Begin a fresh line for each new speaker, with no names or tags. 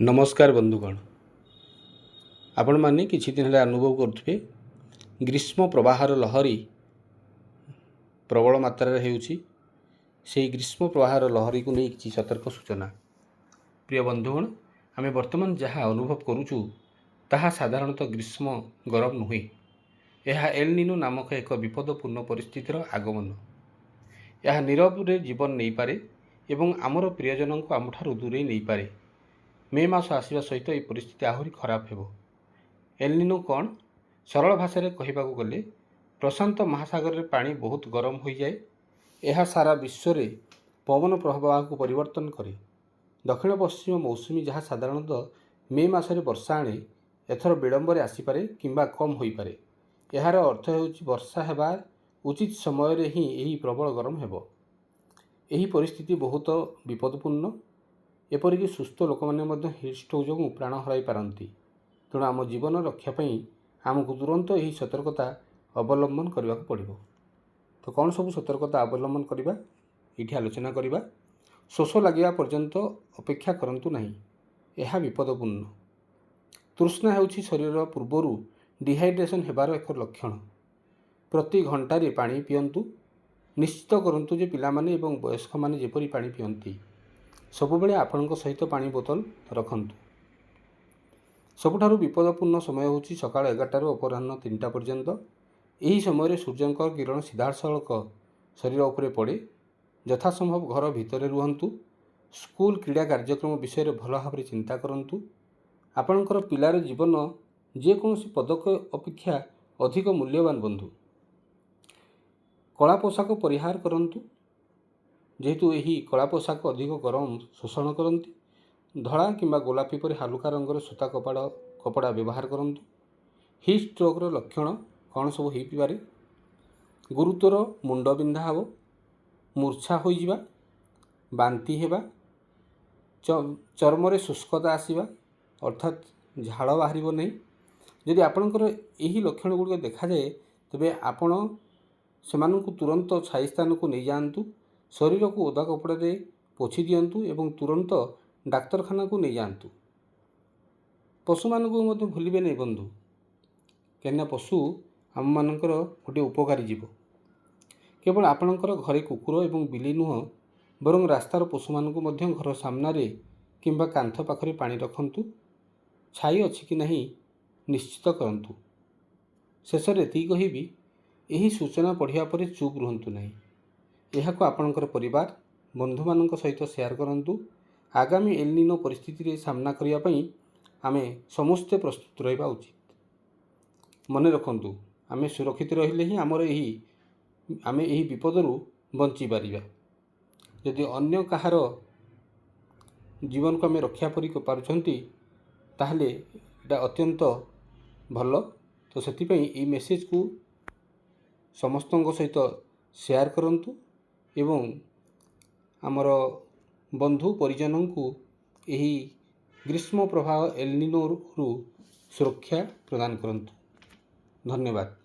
नमस्कार बंधुगण, आपण माने किछि दिन हेला अनुभव करुथिबे ग्रीष्म प्रवाहर लहरी प्रबल मात्रा हेउछि। सेही ग्रीष्म प्रवाहर लहरी को नहीं किछि सतर्क सूचना। प्रिय बंधुगण, आमे वर्तमान जहाँ अनुभव करुछु ताहा साधारणतः ग्रीष्म गरम नुहे। यह एल निनो नामक एक विपदपूर्ण परिस्थितिर आगमन। यह नीरव जीवन नहीं पारे एवं आमर प्रियजन को आमठारु दूरे नहीं पारे। मे मास आसवा सहित यह परिस्थिति आहरी खराब हेबो। एल निनो कौन? सरल भाषा रे कहिबाकू गले प्रशांत महासागर रे पानी बहुत गरम हो जाए। यह सारा विश्व रे पवन प्रवाह को परिवर्तन करे। दक्षिण पश्चिम मौसुमी जहाँ साधारणतः मे मासरे वर्षा आने एथर विलंबरे आसीपारे किंबा कम होई पारे। यार अर्थ हेउछि वर्षा हेबा उचित समय रे ही यही प्रबल गरम हेबो। यही परिस्थिति बहुत विपदपूर्ण। एपरिक सुस्थ लोक मैंने हिटस्ट्रोक जो प्राण हर पारती। तेणु आम जीवन रक्षापी आमको तुरंत यही सतर्कता अवलंबन करने को पड़ो। तो कौन सब सतर्कता अवलंबन करवा ये आलोचना करवा। शोष लगे पर्यंत अपेक्षा करंतु नहीं, यह विपदपूर्ण। तृष्णा हेउछि शरीर पूर्वर डिहाइड्रेशन हेबार एक लक्षण। प्रति घंटारे पानी पियंतु। निश्चित करंतु जे पिलामाने एवं वयस्क माने जेपरि पानी पियंती सबुबले आपणक सहित पानी बोतल रखंतु। सबुठारु विपदपूर्ण समय होछि सकाळ 11 रु अपराह्न 3टा पर्यंत। यही समय सूर्यंक किरण सीधासलख शरीर उपरे पड़े। यथासंभव घर भितर रुहंतु। स्कूल क्रीड़ा कार्यक्रम विषय भल भाव चिंता करंतु। आपणकर पिलार जीवन जेकोसी पदक अपेक्षा अधिक मूल्यवान बंधु। कला पोशाक परिहार करंतु, जेहेतु यही कला पोशाक अधिक गरम शोषण करती। धड़ा किंबा गोलापी पर हालुका रंगर सूता कपड़ा व्यवहार करंतु। हिट स्ट्रोक लक्षण कौन सब हो पारे? गुरुतर मुंड बिंधा हे, मूर्छा हो जावा, बांती हेबा, चर्म शुष्कता आसवा अर्थात झाड़ बाहर नहीं। यदि आपणकर यही लक्षण गुड़िक देखा जाए तेबे आपण सेमानंकु तुरंत छाई स्थान को नहीं जातु। शरीर को ओदा कपड़ा दे पोछि दियंतु एवं तुरंत डाक्तरखाना को नहीं जातु। पशु मानक भूलिबे नहीं बंधु, कहीं पशु आम मानकर गोटे उपकारी जीव। केवल आपणकर घरे कुकुर एवं बिली नुह बरं रास्तार पशु मानक घर सामने किंबा कांथ पाखरे पानी रखंतु। छाई अच्छी कि नहीं निश्चित करंतु। शेष में एति कहिबी, यही सूचना पढ़िया पर चुप रुहंतु नहीं। यह को आपणकर परिवार बंधु मानक सहित शेयर करंतु। आगामी एल निनो परिस्थिति रे सामना करिया पई आमे समस्ते प्रस्तुत रहिबा उचित। मने रखंतु, आमे सुरक्षित रहिले ही आमे यही विपदरू बंची पारिबा। यदि अन्य कहार जीवन को आमे रक्षा करि पारुछंती ताहले एटा अत्यंत भल। तो सेति पई ई मेसेज को समस्तों सहित शेयर करंतु एवं आमर बंधु परिजन को यही ग्रीष्म प्रवाह एल निनो रु सुरक्षा प्रदान करंतु। धन्यवाद।